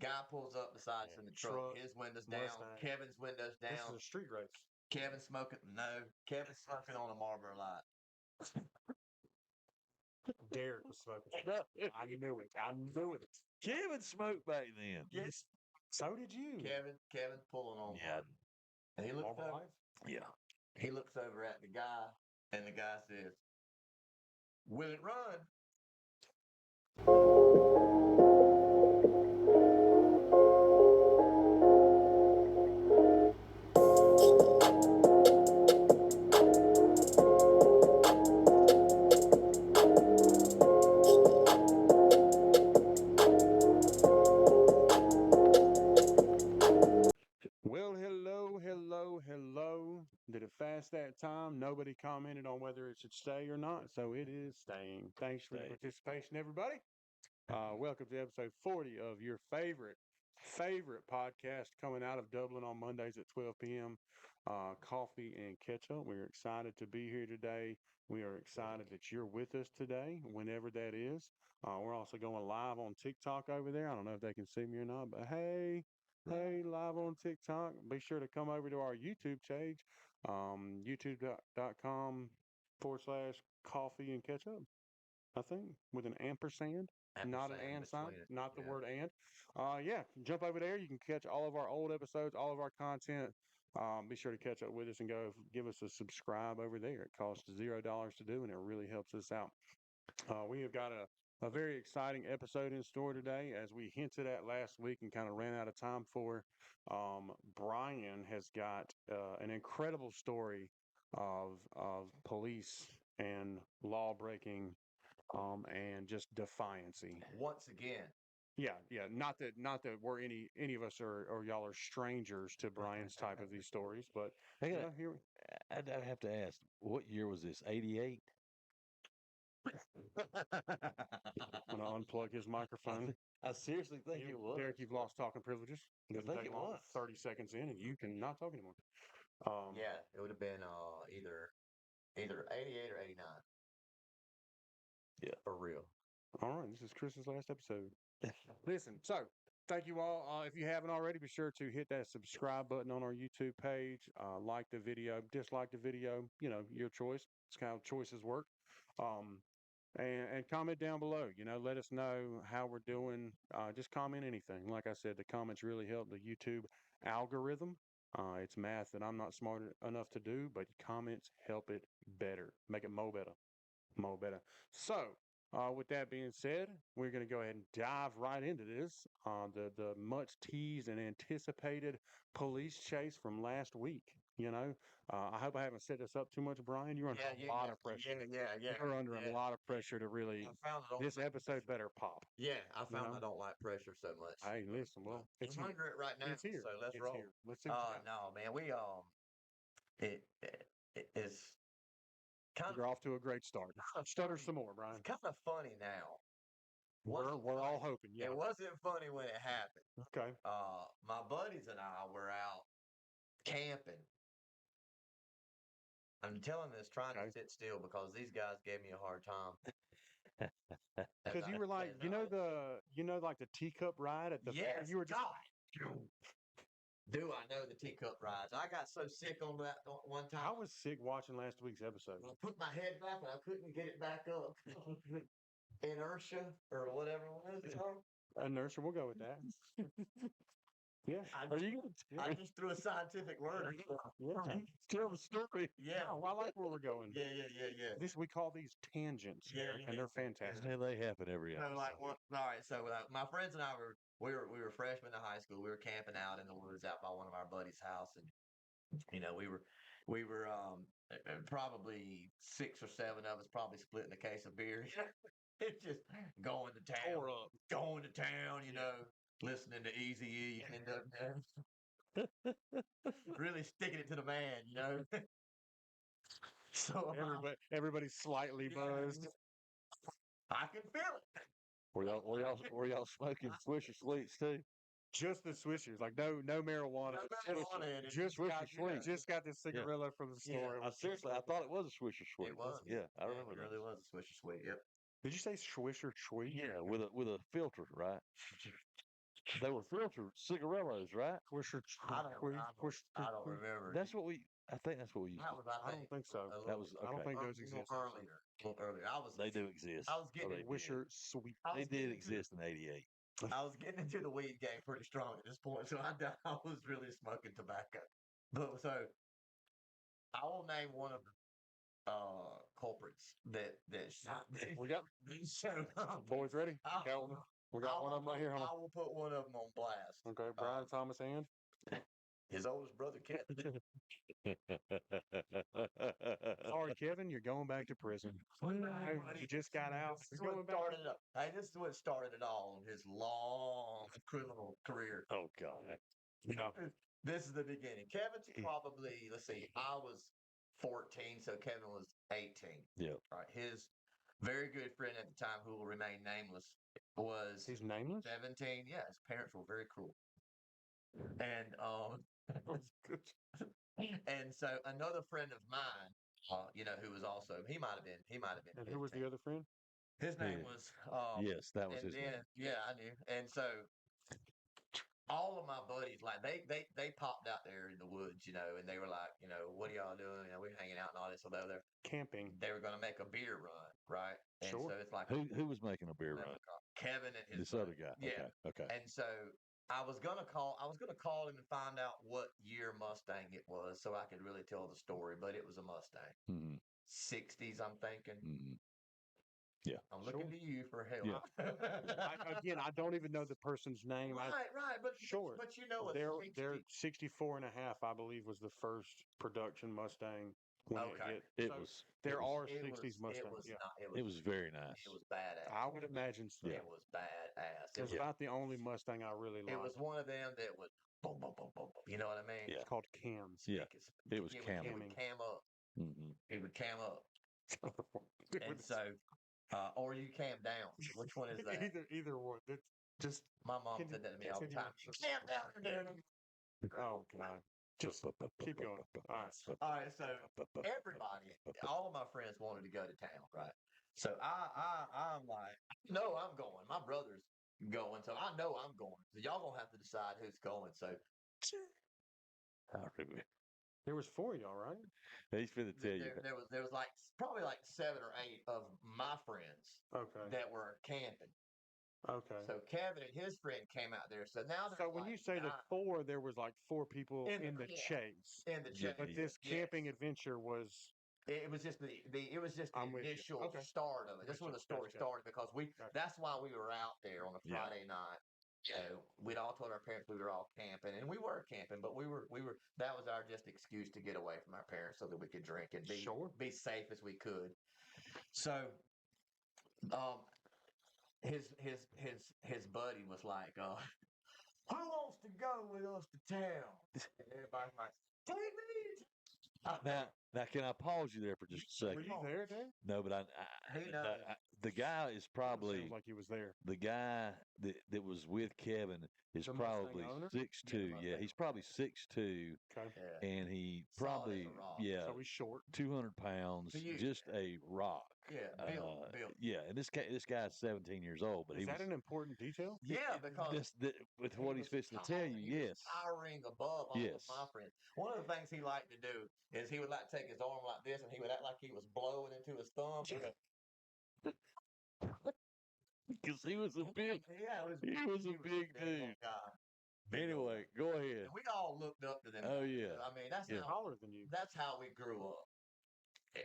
Guy pulls up beside us in the truck. Truck, His windows down. Mustang. Kevin's windows This down. is a street race. Kevin's smoking. No, Kevin's smoking on a Marlboro Light. Derek was smoking. I knew it. I knew it. Kevin smoked back then. Yes. So did you. Kevin's pulling on Yeah. one. And he looks Marble over. Life? Yeah. He looks over at the guy, and the guy says, "Will it run?" Well, hello. Did it fast that time? Nobody commented on whether it should stay or not, so it is staying. Thanks for your Stayed. participation, everybody. Welcome to episode 40 of your favorite podcast coming out of Dublin on Mondays at 12 p.m. Coffee and Ketchup. We're excited to be here today. We are excited that you're with us today, whenever that is. We're also going live on TikTok over there. I don't know if they can see me or not, but hey, live on TikTok. Be sure to come over to our YouTube page, youtube.com/coffee and ketchup. I think with an ampersand, not an Ampersand and sign, between it. not the Yeah. word and. Yeah, jump over there. You can catch all of our old episodes, all of our content. Be sure to catch up with us and go give us a subscribe over there. It costs $0 to do, and it really helps us out. We have got a very exciting episode in store today, as we hinted at last week and kind of ran out of time for. Brian has got an incredible story of police and law breaking and just defiancy. Once again, Yeah. Not that we're any of us or y'all are strangers to Brian's type of these stories, but I yeah, gotta, here I'd have to ask, what year was this? 88? I'm gonna unplug his microphone. I seriously think it was. Derek, you've lost talking privileges. I Doesn't think take it long. was. 30 seconds in, and you cannot talk anymore. yeah, it would have been either 88 or 89. Yeah. For real. All right, this is Chris's last episode. Listen, so thank you all. If you haven't already, be sure to hit that subscribe button on our YouTube page. Like the video, dislike the video. Your choice. It's kind of choices work. Um, and comment down below. Let us know how we're doing. Just comment anything. Like I said, the comments really help the YouTube algorithm. It's math that I'm not smart enough to do, but comments help it better, make it more better, more better. So, with that being said, we're going to go ahead and dive right into this. The much teased and anticipated police chase from last week. I hope I haven't set this up too much, Brian. You're under a lot of pressure. Yeah. You're under a lot of pressure to really. I found I don't This like episode pressure. better pop. Yeah, I You found know? I don't like pressure so much. Hey, listen, well, it's I'm here. under it right now. It's here. So let's It's roll. here. Let's see what you got. No, man, it is kind You're off to a great start. Stutter some more, Brian. it's kind of funny now. We're all hoping. Yeah. It wasn't funny when it happened. Okay. My buddies and I were out camping. I'm telling this trying to sit still because these guys gave me a hard time. Because you were like, like the teacup ride at the yes, you were just God. Do I know the teacup rides? I got so sick on that one time. I was sick watching last week's episode. I put my head back and I couldn't get it back up. Inertia or whatever it was called. Inertia, we'll go with that. Yeah. I just threw a scientific word. Yeah. Tell the story. Yeah. Oh, I like where we're going. Yeah. This we call these tangents. Yeah, and they're fantastic. And they happen every So episode. all right. So my friends and I we were freshmen in high school. We were camping out in the woods out by one of our buddies' house, and we were probably 6 or 7 of us probably splitting a case of beer. It's just going to town, going to town. Listening to Easy E and really sticking it to the man. So Everybody's slightly buzzed. I can feel it. Were y'all smoking Swisher Sweets too? Just the swishers, like no marijuana. Just got this cigarillo from the store. Seriously, I thought it was a Swisher Sweet. It was. Yeah, I remember it that. really was a Swisher Sweet. Yep. Did you say swisher sweet? Yeah, with a filter, right? They were filtered cigarillos, right? I don't remember. That's what we. I think that's what we used That to. was, I don't think so. That was I don't okay. think those a little exist. actually. earlier. A little earlier. They do exist. I was Oh, getting they Wisher did. sweet. They did exist in '88. I was getting into the weed game pretty strong at this point, so I was really smoking tobacco. But so I will name one of the culprits that shot me. We got They showed up. boys ready? I- Count 'em. We got one of them right here. Hold I will put one of them on blast. on. Okay, Brian Thomas and His oldest brother, Kevin. sorry, Kevin, you're going back to prison. You just got out. This is You're what going back. started it up. Hey, this is what started it all in his long criminal career. Oh God. No. This is the beginning. Kevin's probably, let's see, I was 14, so Kevin was 18. Yeah. Right. His very good friend at the time, who will remain nameless, was He's nameless. 17. Yeah, his parents were very cruel. And and so another friend of mine, who was also he might have been And who was the 15. other friend? His name Yeah. was Yes, that was and his then name. yeah, I knew. And so all of my buddies, like they popped out there in the woods, and they were like, what are y'all doing? We're hanging out and all this. So Camping. they were going to make a beer run, right? And Sure. so it's like Who was making a beer run? Kevin and his This other buddy. guy. Yeah. Okay. And so I was gonna call him and find out what year Mustang it was, so I could really tell the story. But it was a Mustang, Mm-hmm. 60s, I'm thinking. Mm-hmm. Yeah. I'm looking Sure. to you for help. Yeah. I don't even know the person's name. Right, but Sure. but you know, They're 64 and a half, I believe, was the first production Mustang. When Okay. It so was. there are it 60s was, it Mustangs. was Yeah. not, It was very nice. it was badass. I would imagine so. Yeah. It was badass. It's not the only Mustang I really It like. was one of them that would boom, boom, boom, boom, boom. You know what I mean? Yeah. It's called cams. Yeah. It was It camming. would cam up. Mm-hmm. It would cam up. It And was- so, or you cam down. Which one is that? either one. It's just My mom Can said you that to me all the continue? time. You cam down, Darren. oh god. Just keep going. All right. All right, so everybody, all of my friends wanted to go to town, right? So I'm like, no, I'm going. My brother's going, so I know I'm going. So y'all gonna have to decide who's going. So There was 4 of y'all, right? He's finna tell you. there was like probably like 7 or 8 of my friends Okay. that were camping. Okay. So Kevin and his friend came out there. So now So when you say the 4, there was like 4 people in the yeah. chase. in the Yeah, chase, But this yes. camping adventure was It was just the I'm with you. initial Okay. start of it. That's when the story Gotcha. started because Gotcha. that's why we were out there on a Yeah. Friday night. We'd all told our parents we were all camping, and we were camping, but we were that was our just excuse to get away from our parents so that we could drink and be safe as we could. So, his buddy was like, who wants to go with us to town? And everybody's like, take me. Now, can I pause you there for just a Were second? you there, Dan? No, but Who knows? the guy is probably Sounds like he was there. the guy that was with Kevin is The Mustang probably owner? 6'2". Mustang Yeah, he's probably 6'2", Okay. Yeah. and he Solid as a probably rock. So he's short. 200 pounds, To you. just a rock. Yeah, built. Yeah, and this guy's 17 years old, but Is he that was an important detail? Yeah, because with what he's fixing to tell you. he was Yes, towering above all Yes. of my friends. One of the things he liked to do is he would like take his arm like this, and he would act like he was blowing into his thumb. because he was a big Yeah, he was a big big dude. old guy. Big old Anyway, go ahead. And we all looked up to them. Oh, guys. yeah. I mean, that's Yeah. Taller than you. that's how we grew up.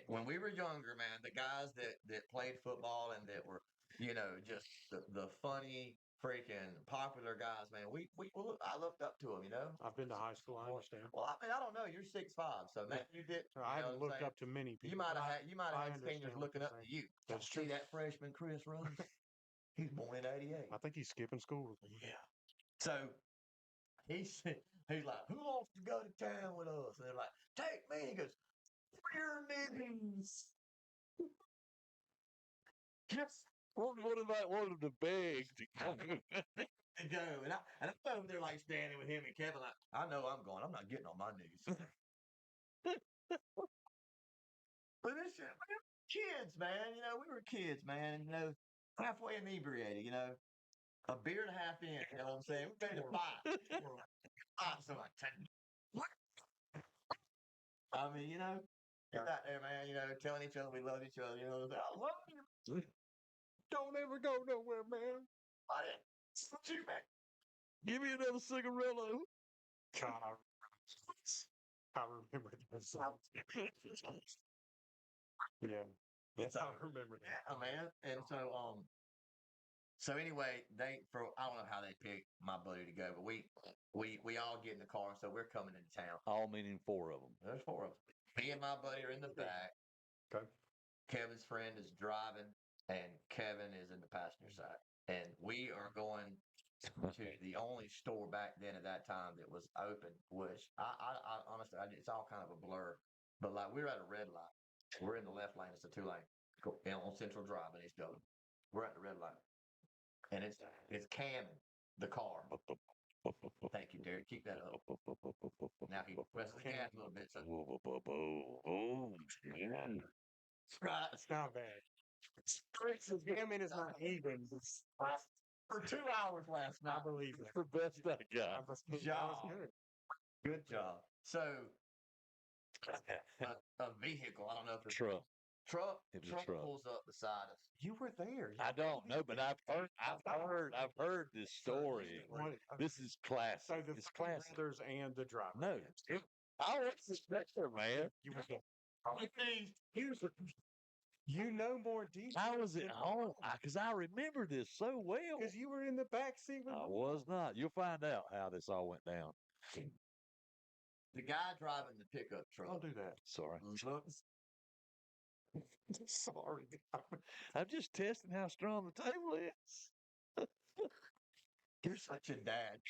When we were younger, man, the guys that played football and that were, just the funny, freaking popular guys, man. I looked up to them, I've been to high school. I understand. Well, I mean, I don't know. You're 6'5", so maybe you did. I haven't looked up to many people. You might have I had seniors understand what looking you're up to saying. you. That's See true. that freshman Chris Russ? He's born in '88. I think he's skipping school. Yeah. So he's like, who wants to go to town with us? And they're like, take me. He goes, for your niggas. Yes. What about one of the beg to come? To go. And I'm over there like standing with him and Kevin like, I know I'm going. I'm not getting on my knees. But it's kids, man. We were kids, man. Halfway inebriated, a beer and a half in. You know what I'm saying? We made it 5. So I what? I mean, get out there, man. Telling each other we love each other. I love you. Don't ever go nowhere, man. What you, man? Give me another cigarillo. God, I remember that song. Yeah. So, I remember that. yeah, man. And so anyway, I don't know how they picked my buddy to go, but we all get in the car, so we're coming into town. All meaning 4 of them. There's 4 of us. Me and my buddy are in the back. Okay. Kevin's friend is driving, and Kevin is in the passenger side. And we are going to the only store back then at that time that was open, which I honestly, it's all kind of a blur. But like we're at a red light. We're in the left lane. It's a 2 lane on Central Drive in East Dublin. We're at the red light. And it's Cannon, the car. Thank you, Derek. Keep that up. Now he presses the gas a little bit. So. Right. It's not bad. Scamming is not even. For 2 hours last night. I believe it. The best I got. Job. Good job. So, a vehicle. I don't know if it's Truck. It was a truck. Pulls up beside us. You were there. I don't know, but I've heard this story. This is classic. So the it's classic. brothers and the driver. No, I was there, man. You were there. You know more details. I was at home because I remember this so well. Because you were in the back seat with I was not. You'll find out how this all went down. The guy driving the pickup truck. Don't do that. Sorry. Looks. Sorry. I'm just testing how strong the table is. You're such a dad.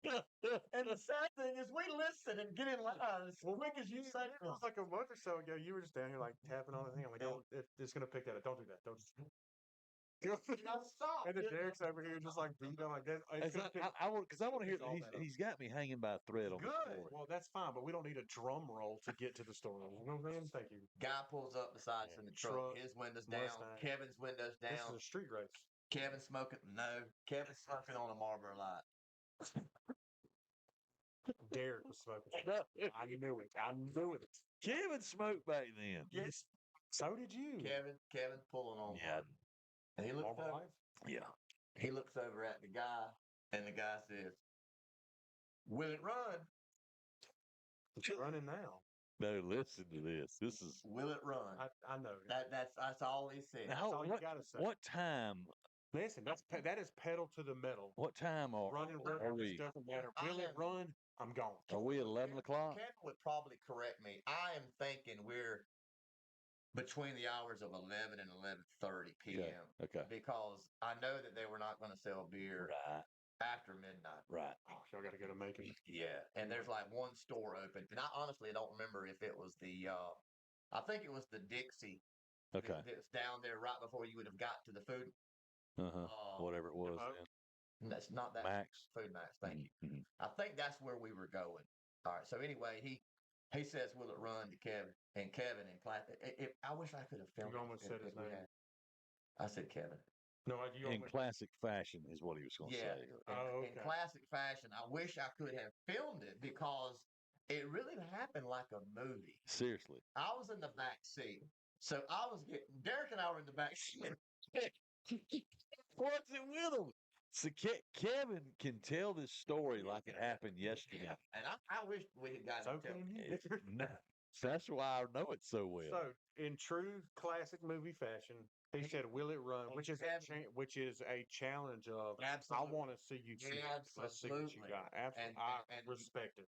And the sad thing is, we listen and get in line as quick as you say It was like a month or so ago. You were just down here like tapping on the thing. I'm like, don't, it's going to pick that up. Don't do that. Don't. Stop. And then Derek's over here just like beat on like that. I want to hear. He's got me hanging by a thread on the story. Well, that's fine, but we don't need a drum roll to get to the story. You know what I'm saying? Thank you. Guy pulls up beside us in the truck. His windows down. Mustang. Kevin's windows down. This is a street race. Kevin's smoking. No, Kevin's smoking on a Marlboro Light. Derek was smoking. I knew it. Kevin smoked back then. Yes. So did you. Kevin's pulling on. Yeah. And he looks Marlboro over. Lights? Yeah. He looks over at the guy, and the guy says, "Will it run?" It's running now. No, listen to this. This is. Will it run? I know. That's all he said. That's all you gotta say. What time? Listen, that is pedal to the metal. What time are Running we? doesn't matter. Will it run? I'm gone. Are we at 11 o'clock? Kevin would probably correct me. I am thinking we're between the hours of 11 and 11:30 p.m. Okay. Because I know that they were not going to sell beer Right. after midnight. Right. Oh, y'all got to go to Macon. Yeah, and there's like one store open, and I honestly don't remember if it was the. I think it was the Dixie. Okay. That's down there right before you would have got to the food. Whatever it was. That's not that Max. Food Max. Thank you. Mm-hmm. I think that's where we were going. All right. So anyway, he says, "Will it run?" to Kevin, and I wish I could have filmed. You almost said his name. I said Kevin. No, In classic fashion is what he was going to say. In classic fashion, I wish I could have filmed it because it really happened like a movie. Seriously. I was in the back seat, so Derek and I were in the back seat. What's it with him? So Kevin can tell this story like it happened yesterday. And I wish we had gotten So to can tell you. No, that's why I know it so well. So, in true classic movie fashion, he said, "Will it run?" Which is a challenge of. Absolutely. I want to see you cheat. Let's see what you got. Absolutely, I respect it.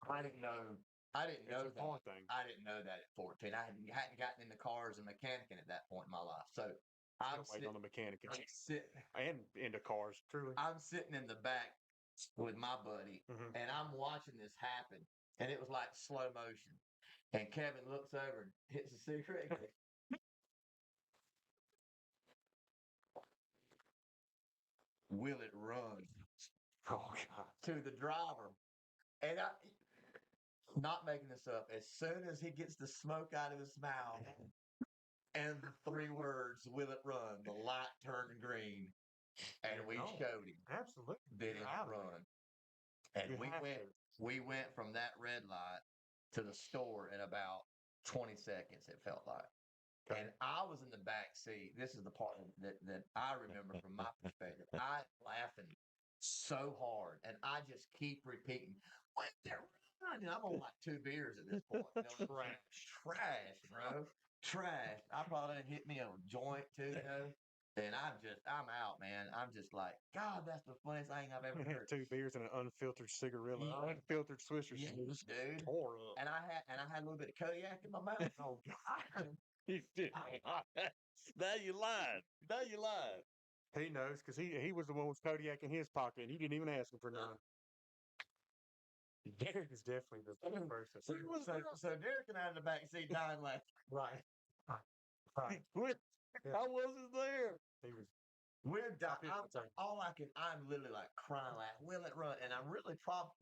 I didn't know. I didn't know It's a fun that. thing. I didn't know that at 14. I hadn't gotten into cars and mechanicking at that point in my life. So I'm waiting on the mechanic sitting and into cars. Truly, I'm sitting in the back with my buddy, and I'm watching this happen, and it was like slow motion. And Kevin looks over and hits a cigarette. Will it run? Oh God! To the driver, and not making this up. As soon as he gets the smoke out of his mouth, and the 3 words, "Will it run?" the light turned green. and we No. showed him Absolutely. did it Out of run. And You have to. we went from that red light to the store in about 20 seconds, it felt like. Okay. And I was in the back seat. This is the part that I remember from my perspective. I laughing so hard, and I just keep repeating, "What the run?" And I'm on like 2 beers at this point. You know, trash, bro, trash. I probably done hit me a joint too, you know. And I'm out, man. I'm just like, God, that's the funniest thing I've ever heard. 2 beers and an unfiltered cigarette, Yeah. unfiltered Swisher. Yes, dude. Tore up. And I had a little bit of cognac in my mouth. Oh, God. You did. Now you lied. Now you lied. He knows because he was the one with Kodiak in his pocket. And he didn't even ask him for none. Derek is definitely the person. So Derek and I in the back seat dying laughing. Right. Right. I wasn't there. He was. We're dying. Sorry. I'm literally like crying, laughing. Will it run? And I'm really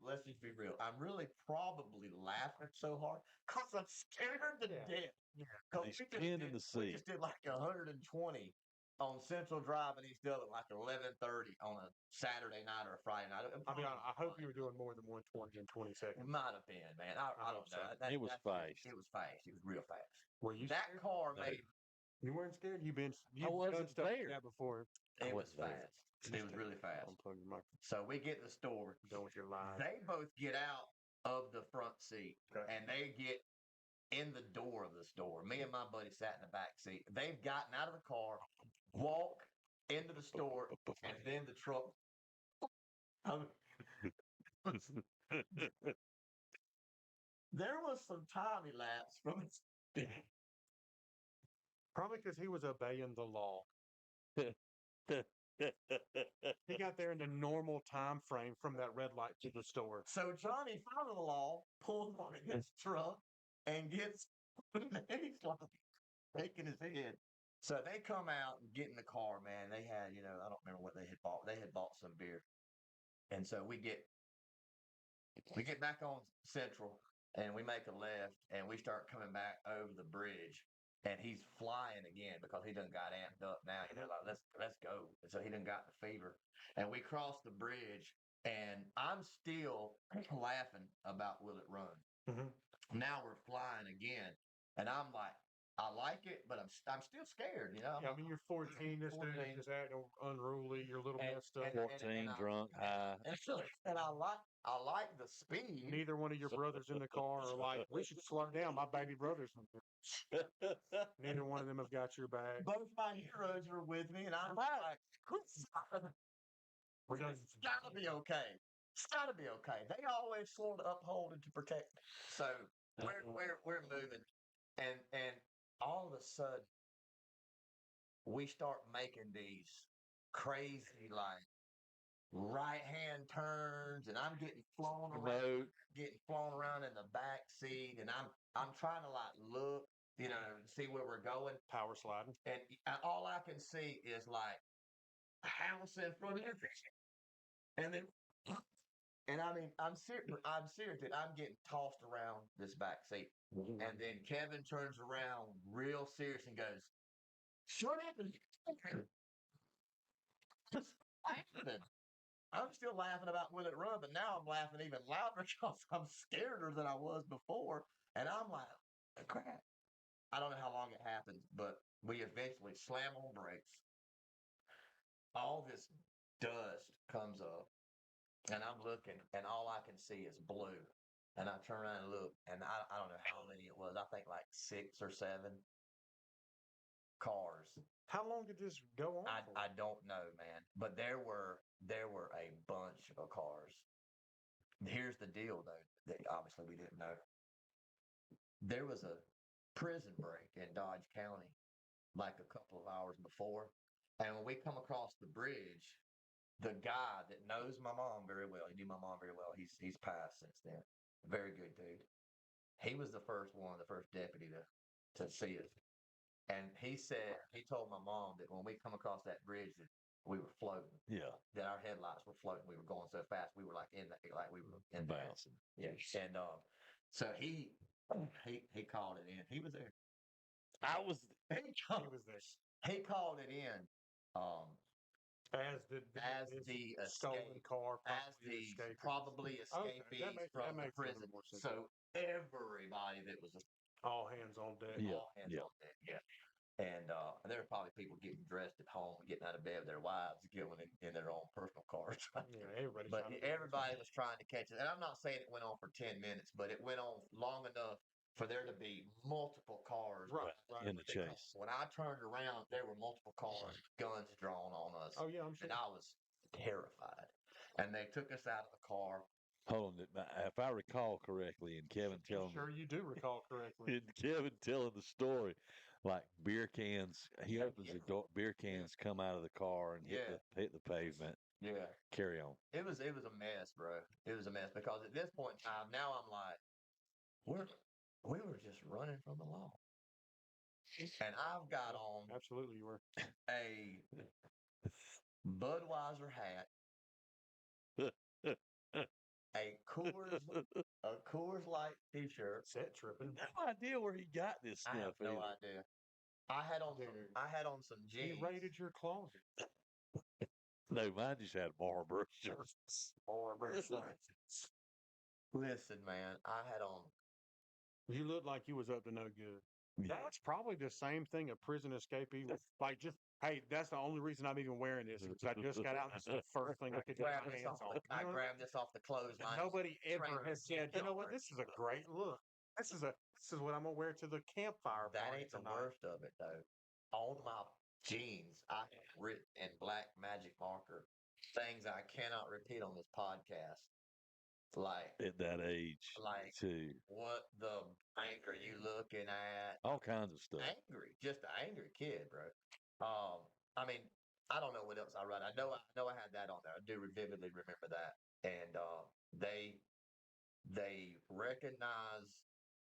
let's just be real. I'm really probably laughing so hard because I'm scared to death. Yeah. 'Cause He's pinned in the we seat. just did like 120 on Central Drive, and he's still at like 11:30 on a Saturday night or a Friday night. I mean, I hope you were doing more than 120 in 20 It seconds. might have been, man. I don't hope know. so. It was fast. It was fast. It was real fast. Were you That scared? car No. made You weren't scared? You've done wasn't stuff like there. that before. it was wasn't there. fast. It was really fast. Unplug your microphone. So we get in the store. Done with your live. They both get out of the front seat Okay. and they get in the door of the store. Me and my buddy sat in the back seat. They've gotten out of the car, walk into the store, and then the truck. There was some time elapsed from Probably because he was obeying the law. He got there in the normal time frame from that red light to the store. So Johnny, father the law, pulls on his truck and gets and he's like shaking his head. So they come out and get in the car, man. They had, I don't remember what they had bought. They had bought some beer. And so we get back on Central and we make a left and we start coming back over the bridge. And he's flying again because he done got amped up now. Like, let's go. And so he done got the fever. And we cross the bridge and I'm still laughing about Will It Run. Mm-hmm. Now we're flying again. And I'm like, I like it, but I'm still scared, Yeah, I mean, you're 14. This dude 14. is just acting unruly. You're a little messed up. 14, drunk, high. And I like the speed. Neither one of your brothers in the car are like, we should slow down. My baby brother's. Neither one of them have got your back. Both my heroes are with me, and I'm like, We're done. it's gotta be okay. It's gotta be okay. They always sort of uphold and to protect me. So we're moving, and all of a sudden we start making these crazy like right hand turns, and I'm getting flown around, in the back seat, and I'm trying to like look, see where we're going. Power sliding. And all I can see is like a house in front of everything. And then, and I mean, I'm serious, dude. I'm getting tossed around this back seat. And then Kevin turns around real serious and goes, "Shut up and just laughing." I'm still laughing about Will It Run, but now I'm laughing even louder because I'm scareder than I was before. And I'm like, crap. I don't know how long it happens, but we eventually slam on brakes. All this dust comes up, and I'm looking, and all I can see is blue. And I turn around and look, and I don't know how many it was. I think like 6 or 7 cars. How long did this go on? I don't know, man. But there were a bunch of cars. Here's the deal, though, that obviously we didn't know. There was a prison break in Dodge County like a couple of hours before. And when we come across the bridge, the guy that knows my mom very well, he knew my mom very well. He's passed since then. Very good dude. He was the first deputy to see us. And he told my mom that when we come across that bridge that we were floating. Yeah. That our headlights were floating. We were going so fast. We were like we were in bouncing. Yeah. And so he called it in. He was there. I was. He was there. He called it in. As the stolen escape, car, as the probably escapees from the prison. So everybody that was all hands on deck. Yeah. all hands on deck, yeah. And there were probably people getting dressed at home, getting out of bed with their wives, going in their own personal cars. Yeah, Everybody was trying to catch it. And I'm not saying it went on for 10 minutes, but it went on long enough for there to be multiple cars right. In the chase. When I turned around, there were multiple cars, guns drawn on us. Oh yeah, I'm sure. And I was terrified. And they took us out of the car. Hold on, if I recall correctly, and Kevin telling Sure, you do recall correctly. and Kevin telling the story, like beer cans, he opens the door, beer cans come out of the car and hit the pavement. Yeah. Carry on. It was a mess, bro. It was a mess because at this point in time, now I'm like, we were just running from the law. And I've got on Absolutely, you were. a Budweiser hat, a Coors Light T-shirt. Set tripping. No idea where he got this stuff. I have no either. idea. I had on some jeans. He raided your closet. No, mine just had Marlboro shirts. Listen, man, I had on. You looked like you was up to no good. Yeah. That's probably the same thing a prison escapee would like. Just hey, that's the only reason I'm even wearing this because I just got out. And it's the first thing I could get Grab my this hands off on. I grabbed this off the clothesline. Nobody ever Trailer has said, you know what, yard. this is a great look. This is what I'm gonna wear to the campfire That party ain't the tonight. worst of it, though. On my jeans, I have written in black magic marker things I cannot repeat on this podcast. Like At that age, too. What the bank are you looking at? All kinds of stuff. Angry, just an angry kid, bro. I mean, I don't know what else I write. I know I had that on there. I do vividly remember that. And they recognize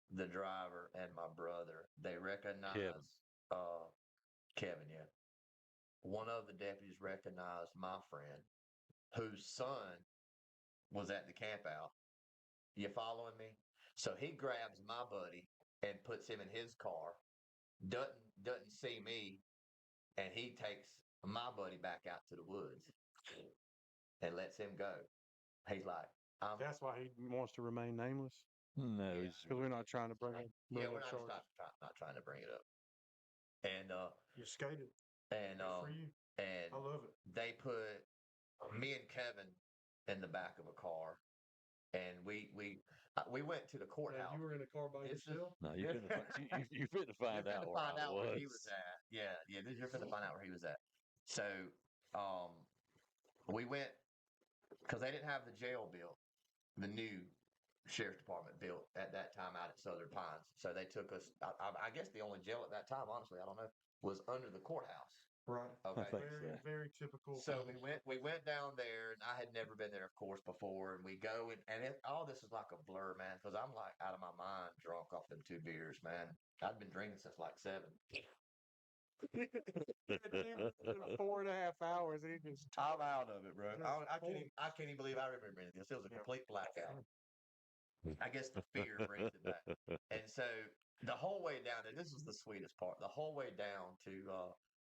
the driver and my brother. They recognize Kevin, yeah. One of the deputies recognized my friend, whose son was at the camp out. You following me? So he grabs my buddy and puts him in his car. Doesn't see me, and he takes my buddy back out to the woods and lets him go. He's like, That's why he wants to remain nameless. No, Yeah. Because we're not trying to bring yeah, up we're charges. not trying to bring it up. And You skated. and Good for you. and I love it. they put me and Kevin in the back of a car, and we went to the courthouse. You were in a car by yourself? No, you fit to find You're out finna where find I out was. where he was at. Yeah. You're finna find out where he was at. So, we went because they didn't have the jail built, the new sheriff's department built at that time out at Southern Pines. So they took us. I guess the only jail at that time, honestly, I don't know, was under the courthouse. Right. Okay. Very, very typical. So we went down there, and I had never been there, of course, before. And we go, all this is like a blur, man, because I'm like out of my mind, drunk off them 2 beers, man. I'd been drinking since like 7. 4.5 hours. I'm out of it, bro. I can't even believe I remember any of this. It was a complete blackout. I guess the fear brings it back. And so the whole way down there, this was the sweetest part. The whole way down to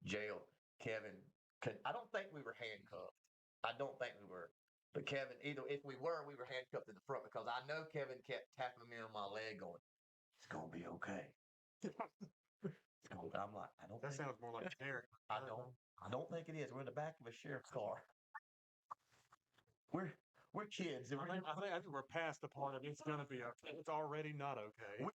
jail, Kevin, I don't think we were handcuffed. I don't think we were. But Kevin, either if we were handcuffed in the front because I know Kevin kept tapping me on my leg going, it's going to be okay. I'm like, I don't That think sounds more like Derek. I don't think it is. We're in the back of a sheriff's car. We're kids. I think we're past the part of it's gonna be okay. It's already not okay. We're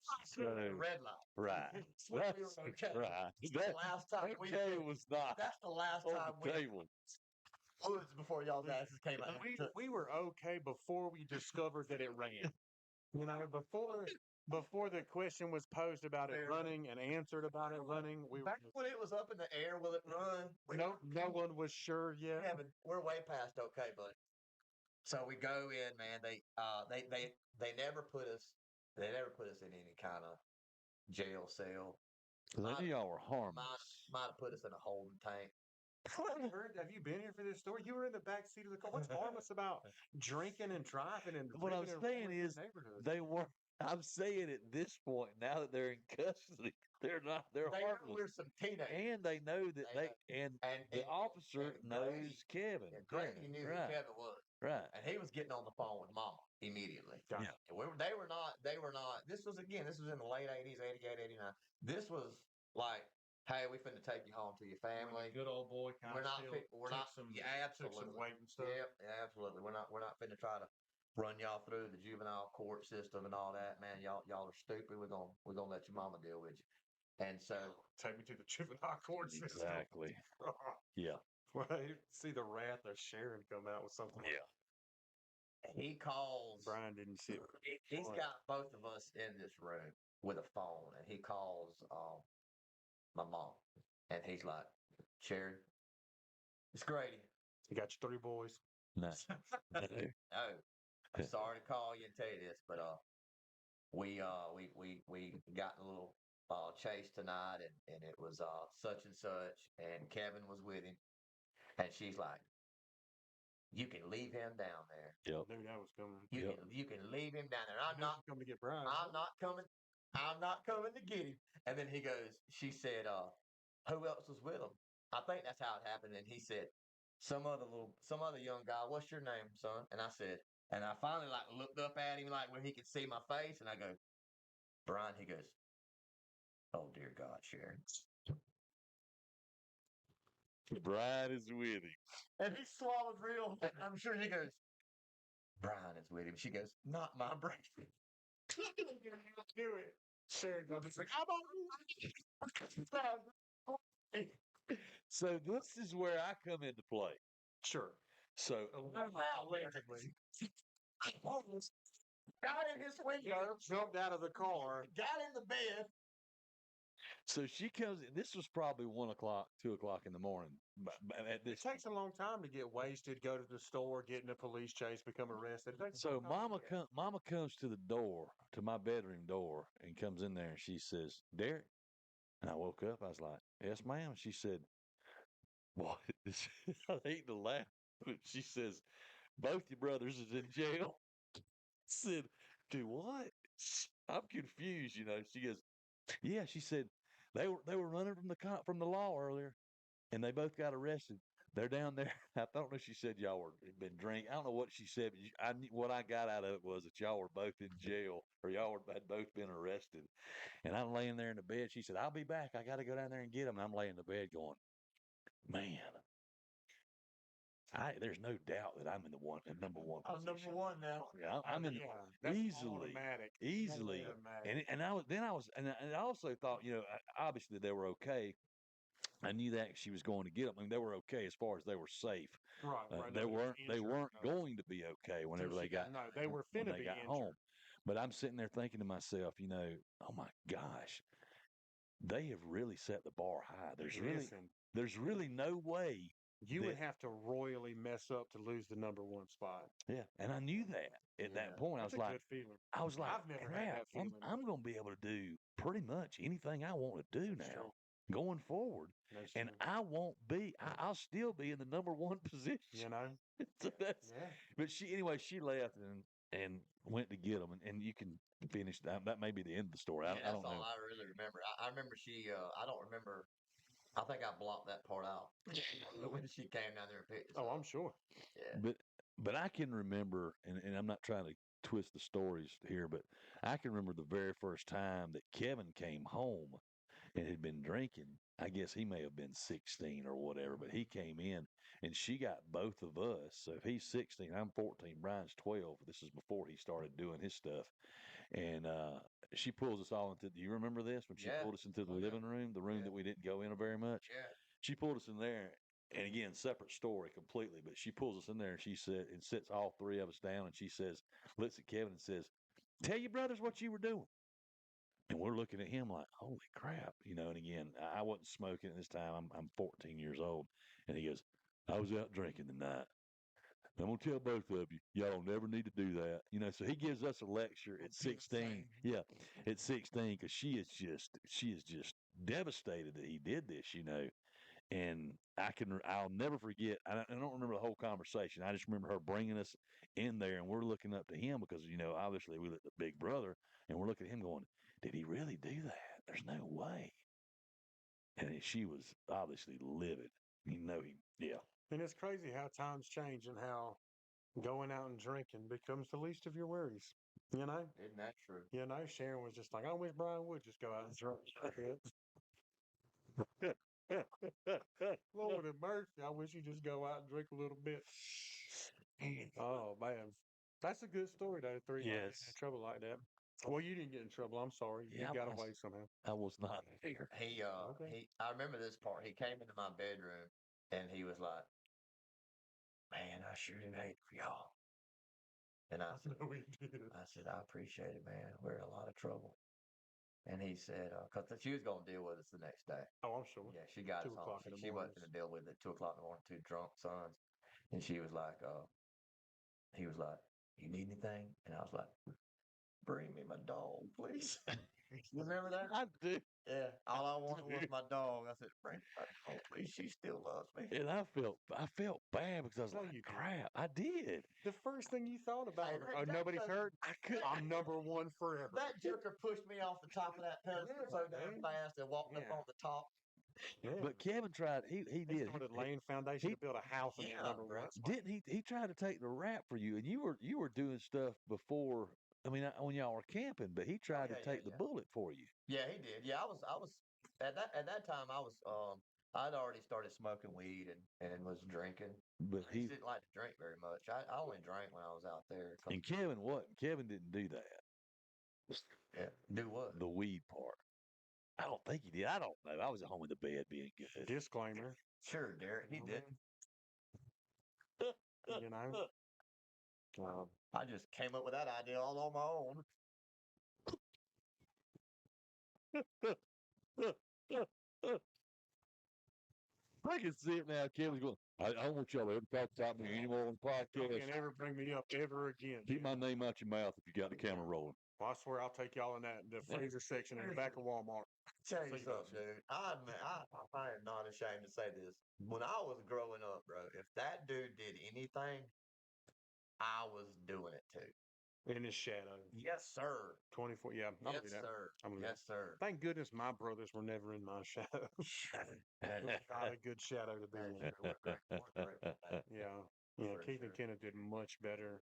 at the red light. Right. That's okay. Right. The last time it was not. That's the last on time the table. woods before y'all's asses came out. We were okay before we discovered that it ran. You know, before the question was posed about it running and answered about it running, Back when it was up in the air, will it run? No one was sure yet. We're way past okay, buddy. So we go in, man. They never put us in any kind of jail cell. Because I knew y'all were harmless. Might have put us in a holding tank. Have you been here for this story? You were in the back seat of the car. What's harmless about drinking and driving and what I'm saying is they weren't. I'm saying at this point, now that they're in custody, They're not. They're They know harmless. we're some teenagers. And they know that and the officer knows Kevin. And Grady knew who right. Kevin was. Right. And he was getting on the phone with Mama immediately. Yeah. And they were not, this was in the late 80s, 88, 89. This was like, hey, we finna take you home to your family. Good old boy kind We're of not, still we're not, took absolutely. some weight and stuff. Yep, yeah, absolutely. We're not finna try to run y'all through the juvenile court system and all that, man. Y'all are stupid. We're gonna let your mama deal with you. And so Take me to the juvenile court system. Exactly. Yeah. Well, you see the wrath of Sharon come out with something. Yeah. he calls. Brian didn't see it. He's got both of us in this room with a phone, and he calls my mom, and he's like, "Sharon, it's Grady." You got your 3 boys. No. No, I'm sorry to call you and tell you this, but we got in a little chase tonight, and it was such and such, and Kevin was with him, and she's like, "You can leave him down there. Yep. I knew that was coming. You can leave him down there. I'm I knew not she was coming to get Brian. I'm not coming. I'm not coming to get him." And then he goes, she said, "Who else was with him?" I think that's how it happened. And he said, some other young guy. "What's your name, son?" And I said, and I finally like looked up at him like where he could see my face, and I go, "Brian." He goes, "Oh dear God, Sharon." Brian is with him. And he swallowed real. I'm sure he goes, "Brian is with him." She goes, "Not my brain." Do it. Sharon goes, like, So this is where I come into play. sure. So Allegedly. Got in his window, Jumped out of the car. got in the bed. so she comes in. This was probably 1 o'clock, 2 o'clock in the morning. At It this takes a long time to get wasted, go to the store, get in a police chase, become arrested. It takes a So long time to get- Mama comes to the door, to my bedroom door, and comes in there and she says, "Derek." And I woke up. I was like, "Yes, ma'am." She said, "What?" I hate to laugh, but she says, "Both your brothers is in jail." I said, "Do what?" I'm confused. She goes, "Yeah." She said, they were running from the law earlier, and they both got arrested. They're down there. I don't know. She said y'all were been drinking. I don't know what she said, but what I got out of it was that y'all were both in jail, or had both been arrested. And I'm laying there in the bed. She said, "I'll be back. I got to go down there and get them." And I'm laying in the bed going, man, there's no doubt that I'm in number one. I'm number position. one now. Yeah, I'm in that's easily, automatic. easily. Automatic. And I also thought, obviously they were okay. I knew that she was going to get them. I mean, they were okay as far as they were safe. Right. They weren't injured, going to be okay whenever they got No, they were when finna they be got injured. home. But I'm sitting there thinking to myself, oh my gosh, they have really set the bar high. There's really no way You would have to royally mess up to lose the number 1 spot. Yeah, and I knew that at that point. That's a good feeling. I was like, I've never had crap, that feeling. I'm going to be able to do pretty much anything I want to do now going forward. That's And true. I'll still be in the number 1 position. So but she left and went to get them, and you can finish that. That may be the end of the story. I That's don't know. all I really remember. I remember she. I don't remember. I think I blocked that part out when she came down there and picked us Oh, up. I'm sure. Yeah. But I can remember, and I'm not trying to twist the stories here, but I can remember the very first time that Kevin came home and had been drinking. I guess he may have been 16 or whatever, but he came in and she got both of us. So if he's 16, I'm 14, Brian's 12. This is before he started doing his stuff. And she pulls us all into, do you remember this? When she pulled us into the living room, the room that we didn't go in very much? Yeah. She pulled us in there. And again, separate story completely, but she pulls us in there and she said, and sits all 3 of us down, and she says, looks at Kevin and says, "Tell your brothers what you were doing." And we're looking at him like, holy crap, And again, I wasn't smoking at this time. I'm 14 years old, and he goes, "I was out drinking tonight. I'm gonna tell both of you, y'all never need to do that." So he gives us a lecture at 16. Yeah, at 16, because she is just devastated that he did this. And I'll never forget. I don't remember the whole conversation. I just remember her bringing us in there, and we're looking up to him because, obviously we look at the big brother, and we're looking at him going, "Did he really do that?" there's no way. And she was obviously livid. Yeah. And it's crazy how times change and how going out and drinking becomes the least of your worries. You know? Isn't that true? You know, Sharon was just like, I wish Brian would just go out and drink. Lord have mercy. I wish he'd just go out and drink a little bit. Oh, man. That's a good story, though. Three years Yes. in trouble like that. Well, you didn't get in trouble. I'm sorry. Yeah, You got I was- away somehow. I was not there. I remember this part. He came into my bedroom and he was like, "Man, I sure do hate for y'all." And I said, We did. I appreciate it, man. We're in a lot of trouble. And he said, because she was going to deal with us the next day. Oh, I'm sure. Yeah, she got 2 us home. o'clock in the She wasn't mornings. going to deal with it 2 o'clock in the morning, 2 drunk sons. And she was like, he was like, "You need anything?" And I was like, "Bring me my dog, please." You remember that? I do. Yeah. All I wanted was my dog. I said, "Bring me my dog, please." She still loves me. And I felt bad because I was No, like, you didn't. crap, I did. The first thing you thought about, Hey, oh, that nobody's doesn't- hurt. I'm number one forever. That joker pushed me off the top of that pedestal Yeah, so damn man. fast and walked up Yeah. on the top. Yeah. But Kevin tried, he He did. started laying foundation he- to build a house in Yeah, the number bro. one spot. Didn't he tried to take the rap for you, and you were doing stuff before. I mean, when y'all were camping, but he tried to take the bullet for you. Yeah, he did. Yeah, I was at that time I'd already started smoking weed and was drinking. But I just didn't like to drink very much. I only drank when I was out there. and Kevin wasn't. Kevin didn't do that. Yeah, do what? The weed part. I don't think he did. I don't know. I was at home in the bed being good. Disclaimer. Sure, Derek, he did. You know. I just came up with that idea all on my own. I can see it now. Kevin's going, I don't want y'all to ever talk about me anymore on the You podcast. can't ever bring me up ever again. Keep my name out your mouth if you got the camera rolling. Well, I swear I'll take y'all in the freezer section in the back of Walmart. Tell you See, something, dude. I am not ashamed to say this. When I was growing up, bro, if that dude did anything, I was doing it too. In his shadow. Yes, sir. 24. Yeah, I'm Yes, gonna do that. sir. I'm gonna do Yes, sir. Thank goodness my brothers were never in my shadow. It was not a good shadow to be in. Yeah. Yeah, For Keith and sure. Kenneth did much better.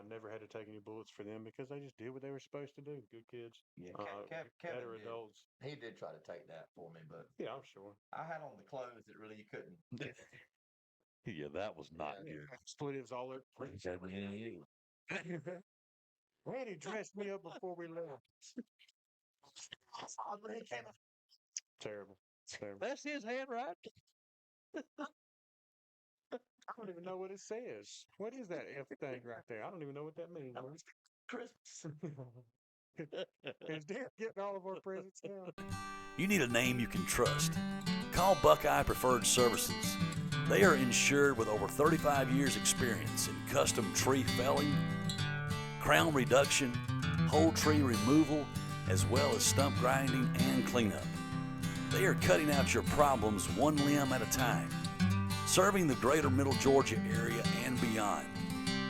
Never had to take any bullets for them because they just did what they were supposed to do. Good kids. Yeah, Better Kevin did. adults. He did try to take that for me, but Yeah, I'm sure. I had on the clothes that really you couldn't. Yeah, that was not Yeah. good. Split his all up. Randy dressed me up before we left. Terrible. Terrible. That's his handwriting. I don't even know what it says. What is that F thing right there? I don't even know what that means. Christmas. Is Dad getting all of our presents now? You need a name you can trust. Call Buckeye Preferred Services. They are insured with over 35 years experience in custom tree felling, crown reduction, whole tree removal, as well as stump grinding and cleanup. They are cutting out your problems one limb at a time, serving the greater Middle Georgia area and beyond.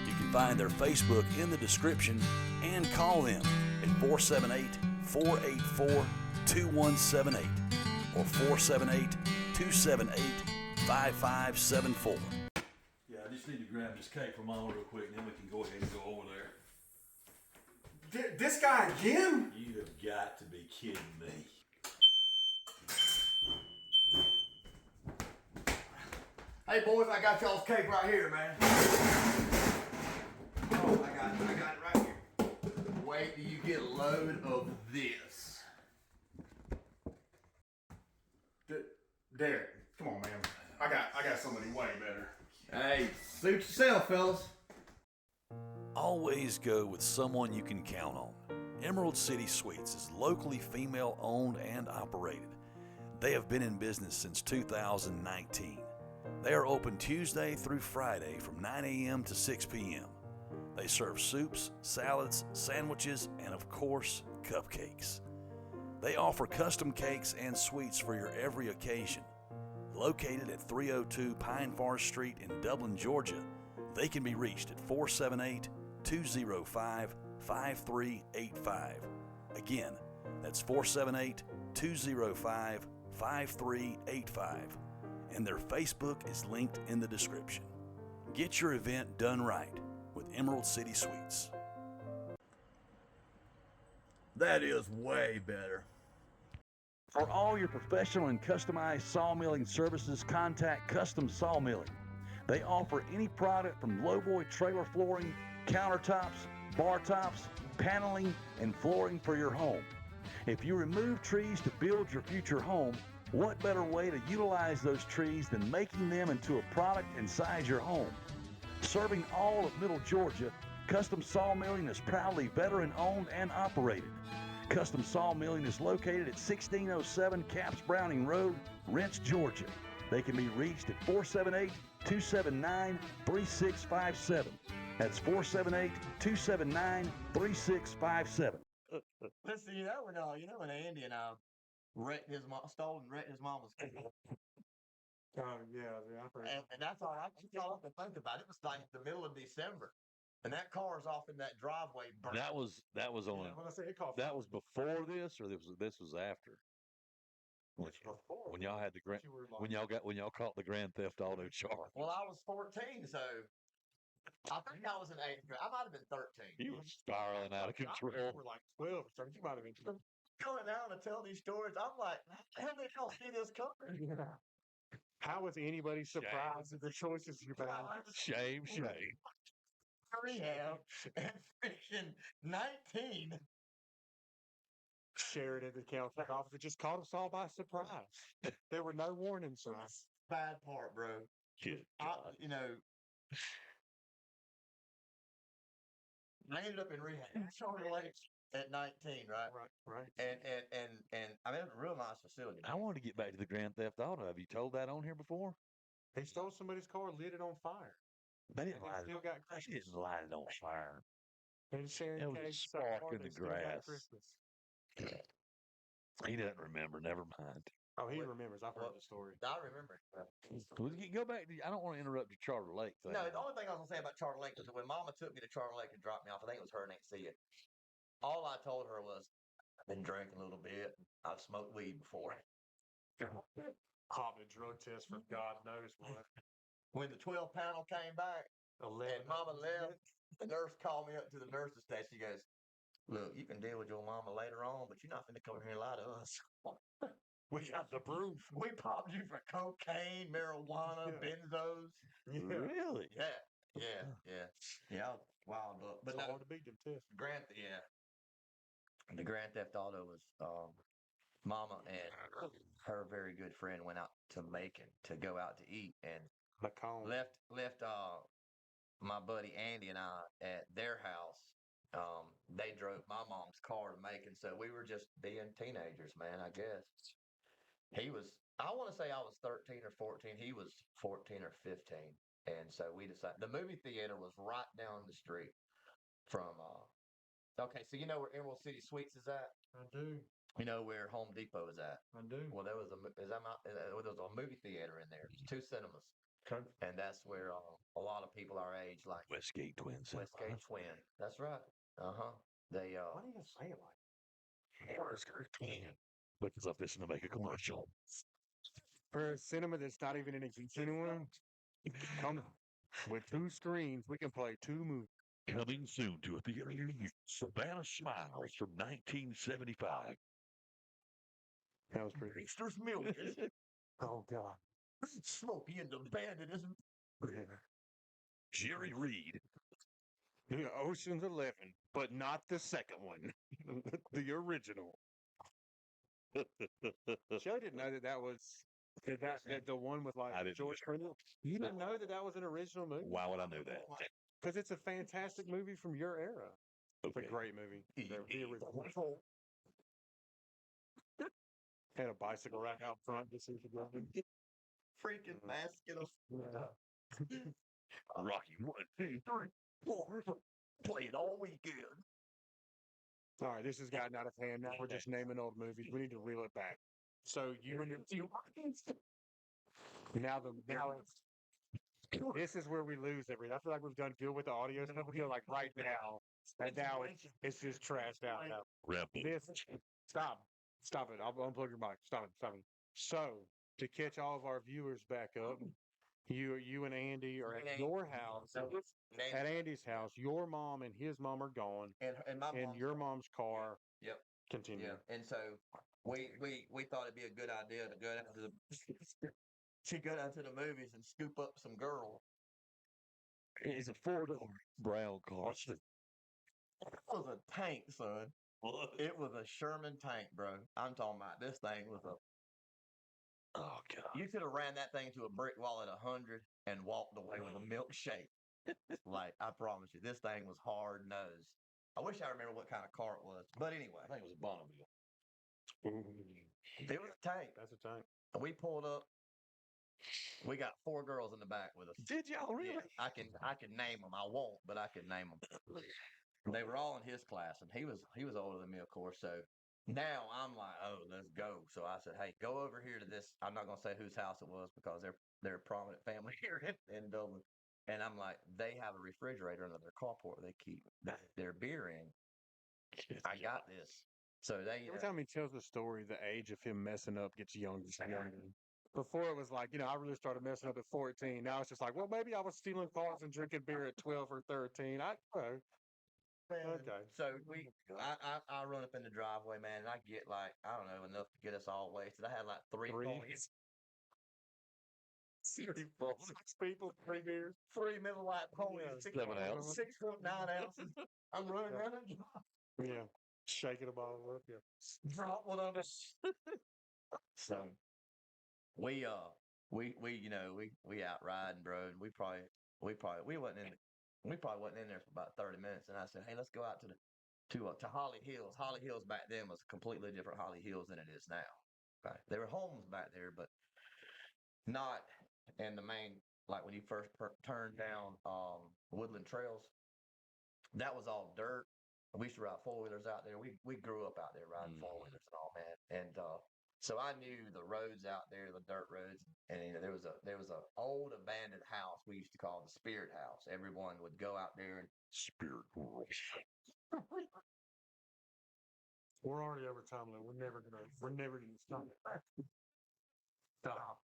You can find their Facebook in the description and call them at 478-484-2178 or 478-278-5574. Yeah, I just need to grab this cake from Mom real quick, and then we can go ahead and go over there. This guy again? You have got to be kidding me. Hey boys, I got y'all's cake right here, man. Oh, I got it right here. Wait till you get a load of this. Derek, come on, man. I got somebody way better. Hey, suit yourself, fellas. Always go with someone you can count on. Emerald City Sweets is locally female owned and operated. They have been in business since 2019. They are open Tuesday through Friday from 9 a.m. to 6 p.m. They serve soups, salads, sandwiches, and of course, cupcakes. They offer custom cakes and sweets for your every occasion. Located at 302 Pine Forest Street in Dublin, Georgia, they can be reached at 478-205-5385. Again, that's 478-205-5385. 205 5385, and their Facebook is linked in the description. Get your event done right with Emerald City Suites. That is way better. For all your professional and customized sawmilling services, contact Custom Sawmilling. They offer any product from lowboy trailer flooring, countertops, bar tops, paneling, and flooring for your home. If you remove trees to build your future home, what better way to utilize those trees than making them into a product inside your home? Serving all of Middle Georgia, Custom Sawmilling is proudly veteran-owned and operated. Custom Sawmilling is located at 1607 Caps Browning Road, Rents, Georgia. They can be reached at 478-279-3657. That's 478-279-3657. Let's see, when Andy and I stolen his mama's car. Oh, yeah, I've heard. And that's all I can think about. It was like the middle of December. And that car is off in that driveway. Burnt. That was on. Yeah, when I say it cost That was before this, or this was after. When y'all had the grand, when y'all caught the Grand Theft Auto charge. Well, I was 14, so I think I was in 8th grade. I might have been 13. You were spiraling out of control. We're like 12 or something. You might have been. Going down and tell these stories, I'm like, how did y'all see this coming? Yeah. How was anybody surprised at the choices you made? Shame. Rehab and freaking 19. Shared at the council office. It just caught us all by surprise. There were no warning signs. Bad part, bro. I ended up in rehab. Charter Lake at 19, right? Right. And I mean, a real nice facility. I wanted to get back to the Grand Theft Auto. Have you told that on here before? They stole somebody's car, lit it on fire. They didn't And light still it. got They Christmas. didn't light it on fire. And sharing It was a cakes, spark car, in they the still got grass. Christmas. He doesn't remember. Never mind. Oh, he remembers. I've heard the story. I remember. Go back. I don't want to interrupt your Charter Lake thing. No, the only thing I was going to say about Charter Lake was that when Mama took me to Charter Lake and dropped me off, I think it was her and Aunt Cia. All I told her was, I've been drinking a little bit. I've smoked weed before. Hopped a drug test for God knows what. When the 12 panel came back, 11. and Mama left, the nurse called me up to the nurse's station. She goes, look, you can deal with your mama later on, but you're not going to come here and lie to us. We got the proof. We popped you for cocaine, marijuana, Yeah. benzos. Yeah. Really? Yeah. Wild up. But It's no, hard to beat them tests. the Grand Theft Auto was Mama and her very good friend went out to Macon to go out to eat and Macomb. left my buddy Andy and I at their house. They drove my mom's car to Macon, so we were just being teenagers, man. I guess I want to say I was 13 or 14. He was 14 or 15, and so we decided the movie theater was right down the street from. Okay, so you know where Emerald City Suites is at? I do. You know where Home Depot is at? I do. Well, there was a movie theater in there. There's 2 cinemas. Okay. And that's where a lot of people our age like Westgate Twins. Westgate Twin. That's right. They Why do you say it like Westgate Twin. Because I'm fishing to make a commercial. for a cinema that's not even in a continuum? Come with 2 screens, we can play 2 movies. Coming soon to a theater near you, Savannah Smiles from 1975. That was pretty. Gangster's Millions. Oh God. Smokey and the Bandit is Jerry Reed. The Ocean's 11, but not the second one. The original. Joe didn't know that was that the one with like I didn't George Clooney. You didn't know that was an original movie? Why would I know that? Because it's a fantastic movie from your era. It's a great movie. The original. Had a bicycle rack out front. This is freaking basket of Rocky 1, 2, 3, 4. play it all weekend. All right, this has gotten out of hand. Now we're just naming old movies. We need to reel it back. So this is where we lose everything. I feel like we've done good with the audio stuff. We feel like right now, and now it's just trashed out. Now. Rebel. Stop. Stop it. I'll unplug your mic. Stop it. Stop it. So, to catch all of our viewers back up, you and Andy are at your house. At Andy's house, your mom and his mom are gone, and my and mom's your car. mom's car. Yep. Continue. Yeah. And so we thought it'd be a good idea to go down to the movies and scoop up some girl. It's a 4-door brown car. It was a tank, son. It was a Sherman tank, bro. I'm talking about this thing was a. Oh God! You could have ran that thing to a brick wall at 100 and walked away with a milkshake. Like, I promise you, this thing was hard nosed. I wish I remember what kind of car it was, but anyway, I think it was a Bonneville. it was a tank. That's a tank. We pulled up. We got 4 girls in the back with us. Did y'all really? Yeah, I can name them. I won't, but I can name them. They were all in his class, and he was older than me, of course. So now I'm like, oh, let's go. So I said, hey, go over here to this. I'm not gonna say whose house it was because they're a prominent family here in Dublin. And I'm like, they have a refrigerator under their carport. They keep their beer in. I got this. So they Every time he tells the story, the age of him messing up gets younger. Before it was like, I really started messing up at 14. Now it's just like, well, maybe I was stealing cars and drinking beer at 12 or 13. I don't know. Okay. So I run up in the driveway, man, and I get like, I don't know, enough to get us all wasted. I had like three ponies. 6 people, 3 beers. 3 Miller Lite ponies, 7 ounces. 6'9" ounces. I'm running around and Yeah. Shaking a bottle up. Yeah. drop one of us. So we out riding, bro, and we probably wasn't in there for about 30 minutes. And I said, hey, let's go out to Holly Hills. Holly Hills back then was a completely different Holly Hills than it is now. Okay. There were homes back there, but not in the main, like when you first turned down Woodland Trails. That was all dirt. We used to ride 4-wheelers out there. We grew up out there riding 4-wheelers and all, man. And so I knew the roads out there, the dirt roads. And there was a old abandoned house we used to call the Spirit House. Everyone would go out there and Spirit world. We're already over time limit. We're never gonna stop. Stop.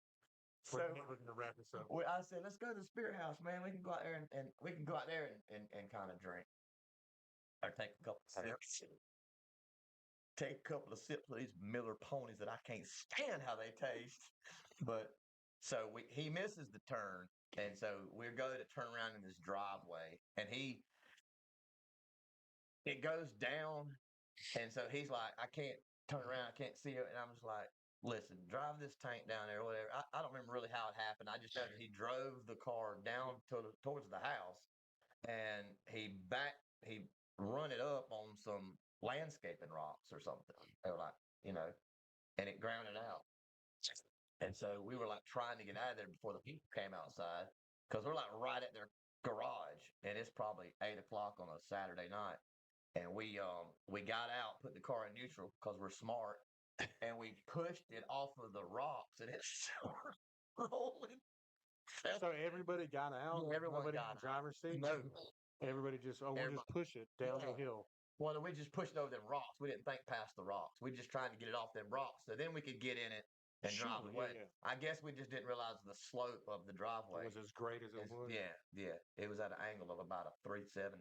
We're never gonna wrap this up. I said, let's go to the Spirit House, man. We can go out there and we can go out there and kind of drink. Or take a couple of sips. Take a couple of sips of these Miller ponies that I can't stand how they taste. But so he misses the turn. And so we go to turn around in this driveway. And it goes down. And so he's like, I can't turn around. I can't see it. And I'm just like, listen, drive this tank down there or whatever. I don't remember really how it happened. I just know that he drove the car down towards the house. And he run it up on some landscaping rocks or something. They were like, and it grounded out. And so we were like trying to get out of there before the people came outside because we're like right at their garage, and it's probably 8 o'clock on a Saturday night. And we got out, put the car in neutral because we're smart, and we pushed it off of the rocks, and it's rolling. So everybody got out. Everybody got got in the driver's seat. No. Everybody just we'll just push it down the hill. Well, we just pushed over them rocks. We didn't think past the rocks. We just trying to get it off them rocks so then we could get in it and drive away. Yeah. I guess we just didn't realize the slope of the driveway. It was as great as it was. Yeah. It was at an angle of about a 379.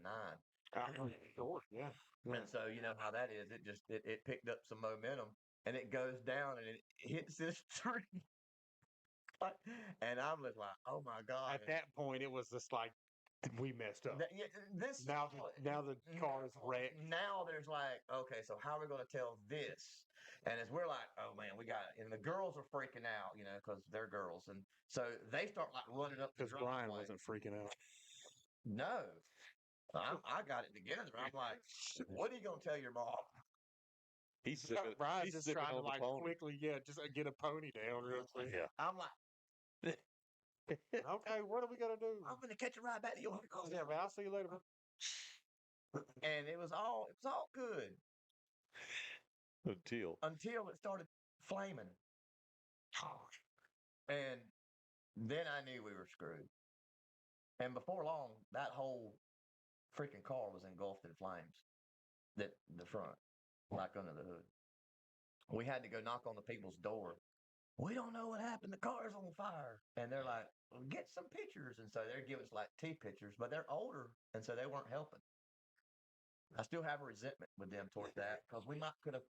Yeah. And so you know how that is. It picked up some momentum and it goes down and it hits this tree. And I'm just like, oh my God. At that point, it was just like we messed up. Now the car is wrecked. Now there's like, okay, so how are we going to tell this? And as we're like, oh man, we got it. And the girls are freaking out, because they're girls. And so they start like running up the Because driveway. Brian wasn't freaking out. No. I got it together. I'm like, what are you going to tell your mom? He's Brian's just trying to on the pony. quickly, just get a pony down real quick. Yeah. I'm like, Okay, what are we gonna do? I'm going to catch a ride back to your house. Yeah, man, I'll see you later. And it was all good until it started flaming. And then I knew we were screwed. And before long, that whole freaking car was engulfed in flames. The front, like under the hood. we had to go knock on the people's door. We don't know what happened. The car's on fire. And they're like, well, get some pictures. And so they're giving us like T pictures, but they're older. And so they weren't helping. I still have a resentment with them towards that because we might could have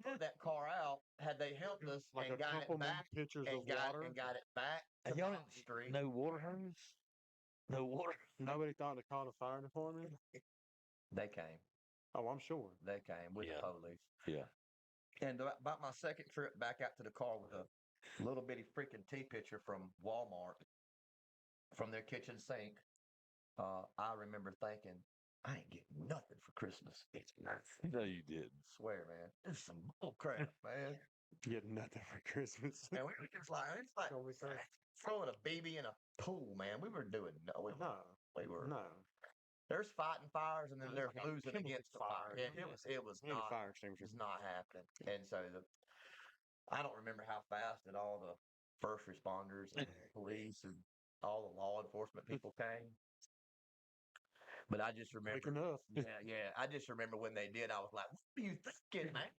put that car out had they helped us Like and a got couple it more back pictures and of water. got it back to And y'all Main Street. no water hose? No water? Nobody thought to call the fire department. They came. Oh, I'm sure. They came with Yeah. the police. Yeah. And about my second trip back out to the car with a little bitty freaking T picture from Walmart from their kitchen sink, I remember thinking, I ain't getting nothing for Christmas. It's nothing. No, you didn't. Swear, man. This is some bull crap, man. Get nothing for Christmas. And we were just like, it's like throwing a BB in a pool, man. We were doing No, we were. no. There's fighting fires, and then There's there's like a losing chemical against the fire. fire. Yeah, it was And not. fire extinguisher. It's not happening. And so I don't remember how fast that all the first responders and police and all the law enforcement people came. But I just remember. Quick enough. Yeah. I just remember when they did, I was like, what are you thinking, man?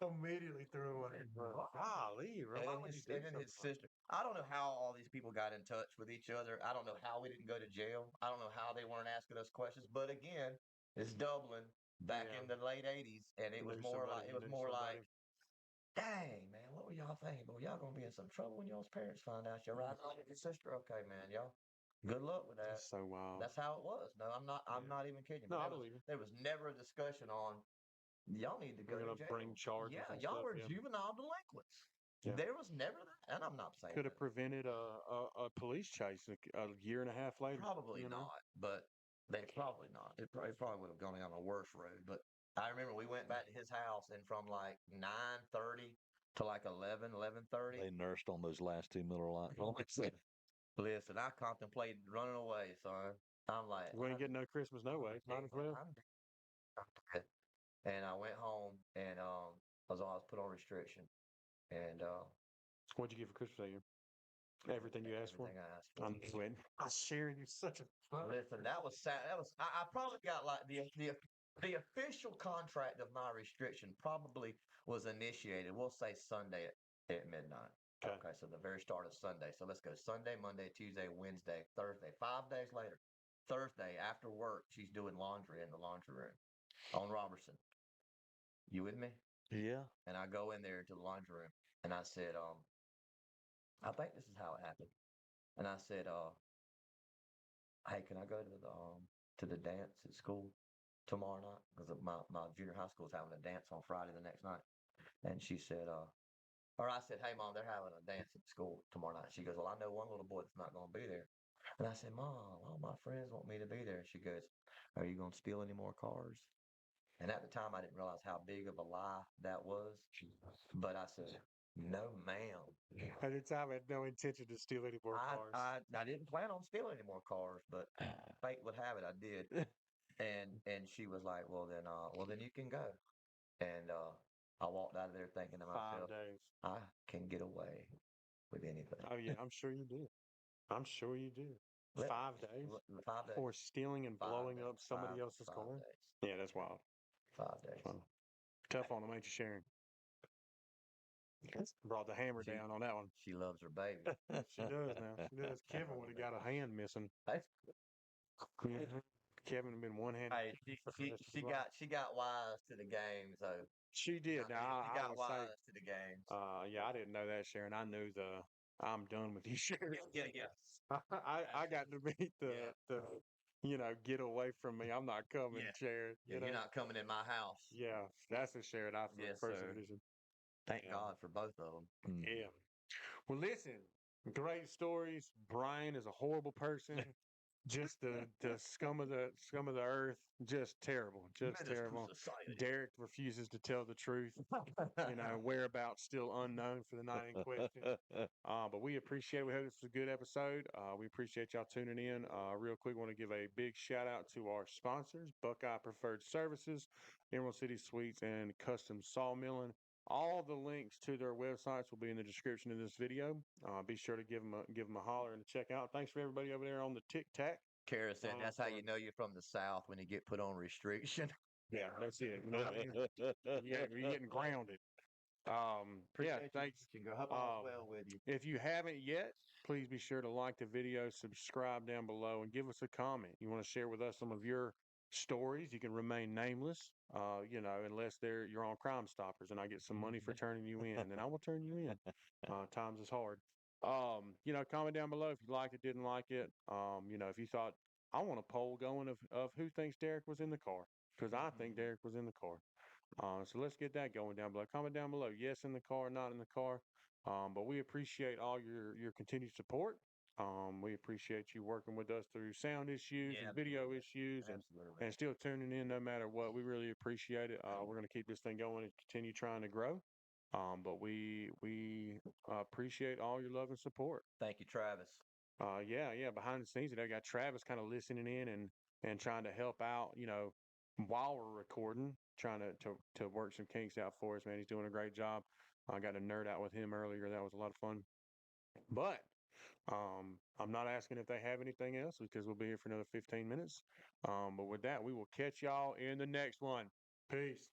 Immediately threw away. Golly, And then his sister. I don't know how all these people got in touch with each other. I don't know how we didn't go to jail. I don't know how they weren't asking us questions. But again, it's Dublin back in the late '80s, and it was more like, dang, man, what were y'all thinking? Well, y'all gonna be in some trouble when y'all's parents find out you're riding with your sister. Okay, man, y'all. Good luck with that. That's so wild. That's how it was. No, I'm not even kidding. No, I There was- believe you. There was never a discussion on y'all need to go We're to gonna jail. bring charges. Yeah, and y'all stuff, were juvenile delinquents. Yeah. There was never that, and I'm not saying Could have that. prevented a police chase a year and a half later. Probably you know? not, but they probably not. It probably would have gone down a worse road. But I remember we went back to his house, and from like 9:30 to like 11:30. They nursed on those last two Miller Lights. Listen, I contemplated running away, son. I'm like, We ain't getting no Christmas no way. Might as well. I'm dead. And I went home, and I was put on restriction, and What'd you get for Christmas that year? Everything you asked for. everything I asked for. I'm sweating. I'm sharing you such a fun. Listen, that was sad. I probably got like the official contract of my restriction probably was initiated. We'll say Sunday at midnight. Okay, so the very start of Sunday. So let's go Sunday, Monday, Tuesday, Wednesday, Thursday. 5 days later, Thursday after work, she's doing laundry in the laundry room on Robertson. You with me? Yeah. And I go in there to the laundry room, and I said, I think this is how it happened. And I said, hey, can I go to the dance at school tomorrow night? Because my junior high school is having a dance on Friday the next night. And she said, or I said, hey, Mom, they're having a dance at school tomorrow night. She goes, well, I know one little boy that's not going to be there. And I said, Mom, all my friends want me to be there. She goes, are you going to steal any more cars? And at the time, I didn't realize how big of a lie that was. But I said, no, ma'am. At the time, I had no intention to steal any more cars. I didn't plan on stealing any more cars, but fate would have it, I did. And she was like, well then you can go. And I walked out of there thinking to 5 myself, days. I can get away with anything. Oh yeah, I'm sure you did. I'm sure you did. 5 days 5 days. for stealing and 5 blowing days. up somebody else's 5 car. days. Yeah, that's wild. 5 days. Wow. Tough on them, ain't you, Sharon? Brought the hammer down on that one. She loves her baby. She does now. She does. Kevin would have got a hand missing. That's- Kevin had been one hand. Hey, she got wise to the game, so She did. Now she I got would say, wise to the games. yeah, I didn't know that, Sharon. I knew I'm done with you, Sharon. Yeah. I got to meet the get away from me. I'm not coming, Yeah. Sharon. Yeah, you're not coming in my house. Yeah, that's a Sharon I feel Yes, first sir. edition. Thank Yeah. God for both of them. Yeah. Well, listen, great stories. Brian is a horrible person. Just the scum of the earth. Just terrible. Just Menace to terrible. society. Derek refuses to tell the truth. Whereabouts still unknown for the night in question. But we appreciate it. We hope this was a good episode. We appreciate y'all tuning in. Real quick, want to give a big shout out to our sponsors, Buckeye Preferred Services, Emerald City Suites, and Custom Sawmilling. All the links to their websites will be in the description of this video. Be sure to give them a holler and check out. Thanks for everybody over there on the Tic Tac. Kara said that's how you know you're from the South when you get put on restriction. Yeah, that's it. You know what I mean? You're getting grounded. Appreciate Yeah, you. thanks. Hope all's Um, well with you. If you haven't yet, please be sure to like the video, subscribe down below, and give us a comment. You want to share with us some of your stories? You can remain nameless, unless you're on Crime Stoppers, and I get some money for turning you in, then I will turn you in. Times is hard. Comment down below if you liked it, didn't like it. If you thought I want a poll going of who thinks Derek was in the car, because I think Derek was in the car. So let's get that going down below. Comment down below, yes in the car, not in the car. But we appreciate all your continued support. We appreciate you working with us through sound issues Yeah, and video issues absolutely. and still tuning in no matter what. We really appreciate it. We're going to keep this thing going and continue trying to grow. But we appreciate all your love and support. Thank you, Travis. Yeah. Behind the scenes, I got Travis kind of listening in and trying to help out, while we're recording, trying to work some kinks out for us, man. He's doing a great job. I got to nerd out with him earlier. That was a lot of fun. But I'm not asking if they have anything else because we'll be here for another 15 minutes. But with that, we will catch y'all in the next one. Peace.